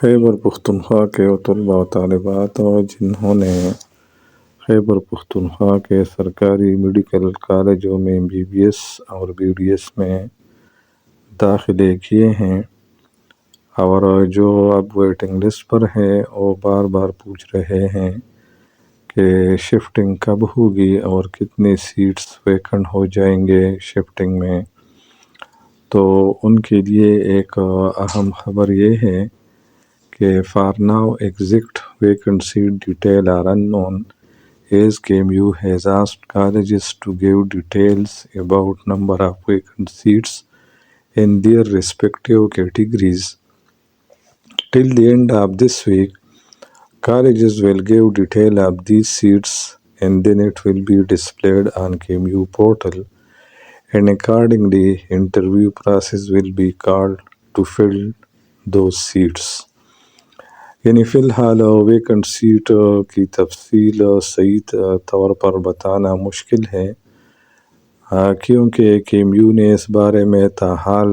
خیبر پختونخوا کے طلباء و طالبات جنہوں نے خیبر پختونخوا کے سرکاری میڈیکل کالجوں میں MBBS اور BDS میں داخلے کیے ہیں اور جو اب ویٹنگ لسٹ پر ہیں وہ بار بار پوچھ رہے ہیں کہ شفٹنگ کب ہوگی اور کتنی سیٹس ویکنٹ ہو جائیں گے شفٹنگ میں. تو ان کے لیے ایک اہم خبر یہ ہے کہ for now exact vacant seat detail are unknown as KMU has asked colleges to give details about number of vacant seats in their respective categories. Till the end of this week, colleges will give detail of these seats and then it will be displayed on KMU portal, and accordingly interview process will be called to fill those seats. یعنی فی الحال vacant set کی تفصیل صحیح طور پر بتانا مشکل ہے کیونکہ KMU نے اس بارے میں تاحال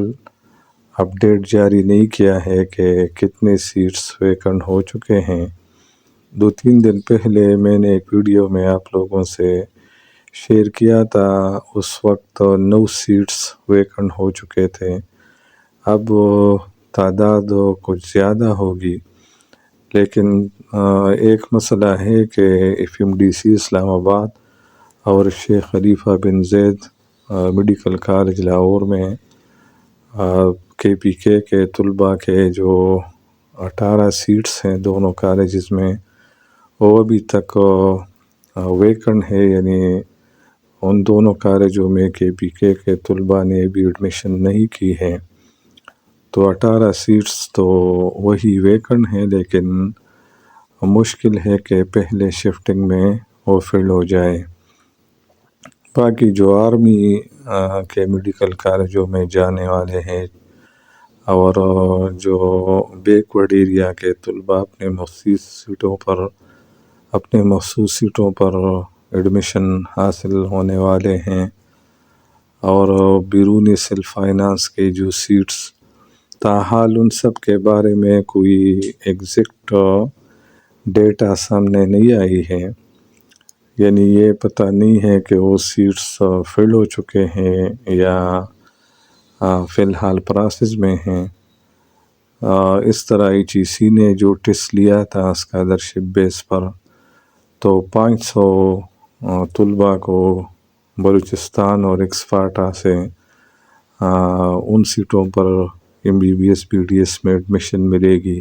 اپڈیٹ جاری نہیں کیا ہے کہ کتنے سیٹس ویکنٹ ہو چکے ہیں. 2-3 دن پہلے میں نے ایک ویڈیو میں آپ لوگوں سے شیئر کیا تھا، اس وقت 9 سیٹس ویکنٹ ہو چکے تھے. اب تعداد کچھ زیادہ ہوگی، لیکن ایک مسئلہ ہے کہ FMDC اسلام آباد اور شیخ خلیفہ بن زید میڈیکل کالج لاہور میں KPK کے طلباء کے جو 18 سیٹس ہیں دونوں کالجز میں، وہ ابھی تک ویکنٹ ہے. یعنی ان دونوں کالجوں میں KPK کے طلباء نے ابھی ایڈمیشن نہیں کی ہے، تو 18 سیٹس تو وہی ویکنٹ ہیں، لیکن مشکل ہے کہ پہلے شفٹنگ میں وہ فل ہو جائے. باقی جو آرمی کے میڈیکل کالجوں میں جانے والے ہیں اور جو بیک ورڈ ایریا کے طلباء اپنے مخصوص سیٹوں پر ایڈمیشن حاصل ہونے والے ہیں، اور بیرونی سیلف فائنانس کے جو سیٹس تاحال ان سب کے بارے میں کوئی ایگزیکٹ ڈیٹا سامنے نہیں آئی ہے. یعنی یہ پتہ نہیں ہے کہ وہ سیٹس فل ہو چکے ہیں یا فی الحال پروسیس میں ہیں. اس طرح HEC نے جو ٹیسٹ لیا تھا اسکالرشپ بیس پر، تو 500 طلباء کو بلوچستان اور ایکسپارٹا سے ان سیٹوں پر MBBS BDS میں ایڈمیشن ملے گی.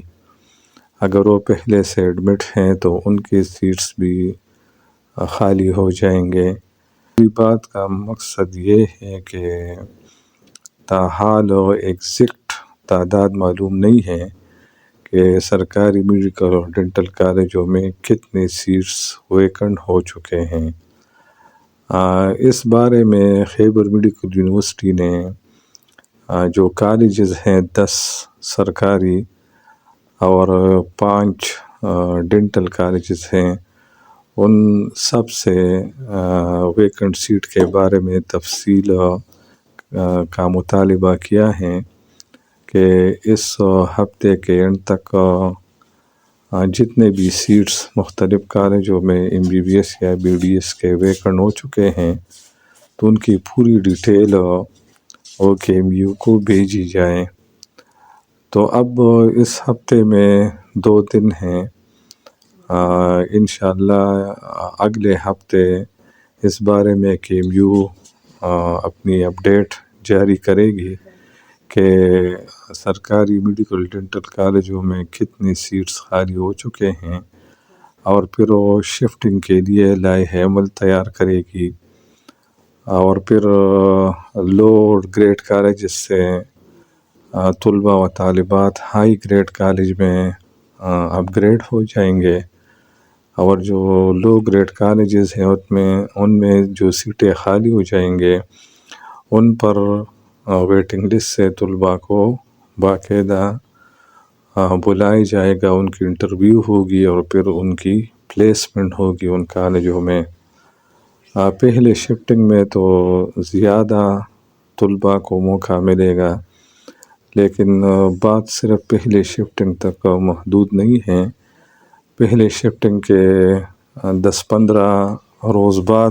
اگر وہ پہلے سے ایڈمٹ ہیں تو ان کی سیٹس بھی خالی ہو جائیں گے. اس بات کا مقصد یہ ہے کہ تاحال ایگزیکٹ تعداد معلوم نہیں ہے کہ سرکاری میڈیکل اور ڈینٹل کالجوں میں کتنے سیٹس ویکنٹ ہو چکے ہیں. اس بارے میں خیبر میڈیکل یونیورسٹی نے جو کالجز ہیں 10 سرکاری اور 5 ڈینٹل کالجز ہیں، ان سب سے ویکنٹ سیٹ کے بارے میں تفصیل کا مطالبہ کیا ہے کہ اس ہفتے کے اینڈ تک جتنے بھی سیٹس مختلف کالجوں میں MBBS یا BDS کے ویکنٹ ہو چکے ہیں تو ان کی پوری ڈیٹیل KMU کو بھیجی جائے. تو اب اس ہفتے میں 2 دن ہیں، انشاءاللہ اگلے ہفتے اس بارے میں KMU اپنی اپڈیٹ جاری کرے گی کہ سرکاری میڈیکل ڈینٹل کالجوں میں کتنی سیٹس خالی ہو چکے ہیں، اور پھر وہ شفٹنگ کے لیے لائحہ عمل تیار کرے گی. اور پھر لو گریڈ کالجز سے طلباء و طالبات ہائی گریڈ کالج میں اپ گریڈ ہو جائیں گے، اور جو لو گریڈ کالجز ہیں ان میں جو سیٹیں خالی ہو جائیں گے ان پر ویٹنگ لسٹ سے طلباء کو باقاعدہ بلایا جائے گا، ان کی انٹرویو ہوگی اور پھر ان کی پلیسمنٹ ہوگی ان کالجوں میں. پہلے شفٹنگ میں تو زیادہ طلباء کو موقع ملے گا، لیکن بات صرف پہلے شفٹنگ تک محدود نہیں ہے۔ پہلے شفٹنگ کے 10-15 روز بعد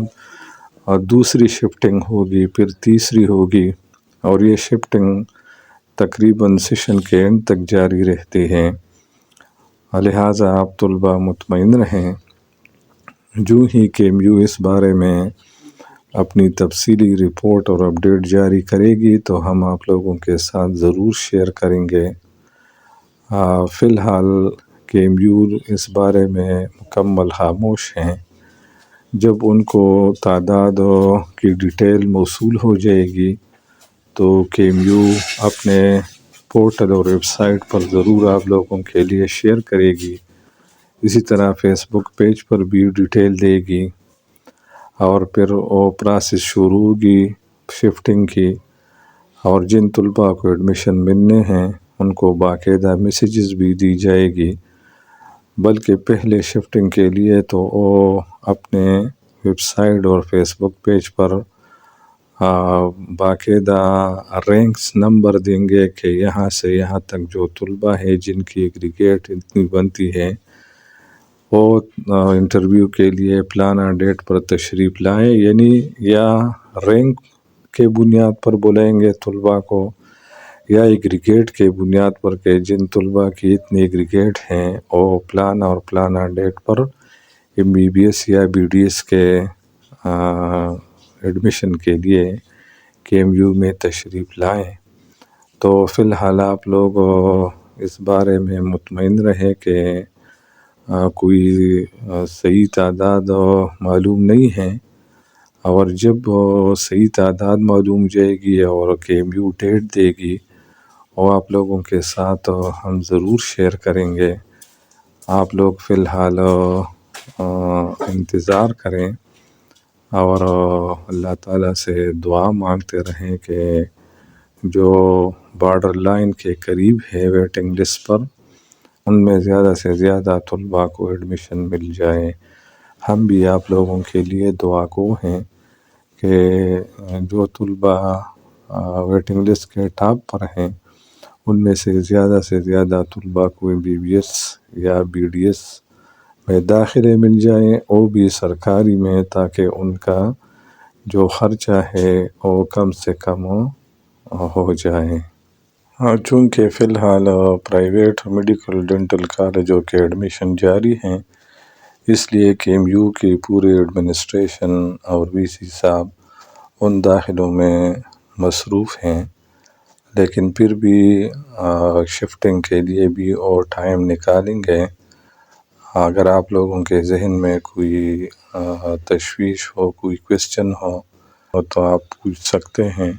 دوسری شفٹنگ ہوگی، پھر تیسری ہوگی، اور یہ شفٹنگ تقریباً سیشن کے اینڈ تک جاری رہتی ہے۔ لہٰذا آپ طلباء مطمئن رہیں، جو ہی KMU اس بارے میں اپنی تفصیلی رپورٹ اور اپڈیٹ جاری کرے گی تو ہم آپ لوگوں کے ساتھ ضرور شیئر کریں گے۔ فی الحال KMU اس بارے میں مکمل خاموش ہیں۔ جب ان کو تعداد کی ڈیٹیل موصول ہو جائے گی تو KMU اپنے پورٹل اور ویب سائٹ پر ضرور آپ لوگوں کے لیے شیئر کرے گی۔ اسی طرح فیس بک پیج پر بھی ڈیٹیل دے گی، اور پھر وہ پروسیس شروع ہوگی شفٹنگ کی، اور جن طلباء کو ایڈمیشن ملنے ہیں ان کو باقاعدہ میسیجز بھی دی جائے گی۔ بلکہ پہلے شفٹنگ کے لیے تو وہ اپنے ویب سائٹ اور فیس بک پیج پر باقاعدہ رینکس نمبر دیں گے کہ یہاں سے یہاں تک جو طلباء ہے جن کی ایگریگیٹ اتنی بنتی ہے وہ انٹرویو کے لیے پلانہ ڈیٹ پر تشریف لائیں، یعنی یا رینک کے بنیاد پر بلائیں گے طلباء کو، یا ایگریگیٹ کے بنیاد پر کہ جن طلباء کی اتنی ایگریگیٹ ہیں وہ پلانہ اور پلانہ ڈیٹ پر MBBS یا BDS کے ایڈمیشن کے لیے KMU میں تشریف لائیں۔ تو فی الحال آپ لوگ اس بارے میں مطمئن رہے کہ کوئی صحیح تعداد معلوم نہیں ہے، اور جب صحیح تعداد معلوم جائے گی اور KMU ڈیٹ دے گی وہ آپ لوگوں کے ساتھ ہم ضرور شیئر کریں گے۔ آپ لوگ فی الحال انتظار کریں اور اللہ تعالیٰ سے دعا مانگتے رہیں کہ جو بارڈر لائن کے قریب ہے ویٹنگ لسٹ پر، ان میں زیادہ سے زیادہ طلباء کو ایڈمیشن مل جائے۔ ہم بھی آپ لوگوں کے لیے دعا گو ہیں کہ جو طلباء ویٹنگ لسٹ کے ٹاپ پر ہیں ان میں سے زیادہ طلباء کو MBBS یا BDS میں داخلے مل جائیں، وہ بھی سرکاری میں، تاکہ ان کا جو خرچہ ہے وہ کم سے کم ہو جائے۔ چونکہ فی الحال پرائیویٹ میڈیکل ڈینٹل کالجوں کے ایڈمیشن جاری ہیں، اس لیے KMU کی پوری ایڈمنسٹریشن اور VC صاحب ان داخلوں میں مصروف ہیں، لیکن پھر بھی شفٹنگ کے لیے بھی اور ٹائم نکالیں گے۔ اگر آپ لوگوں کے ذہن میں کوئی تشویش ہو، کوئی کوئسچن ہو تو آپ پوچھ سکتے ہیں۔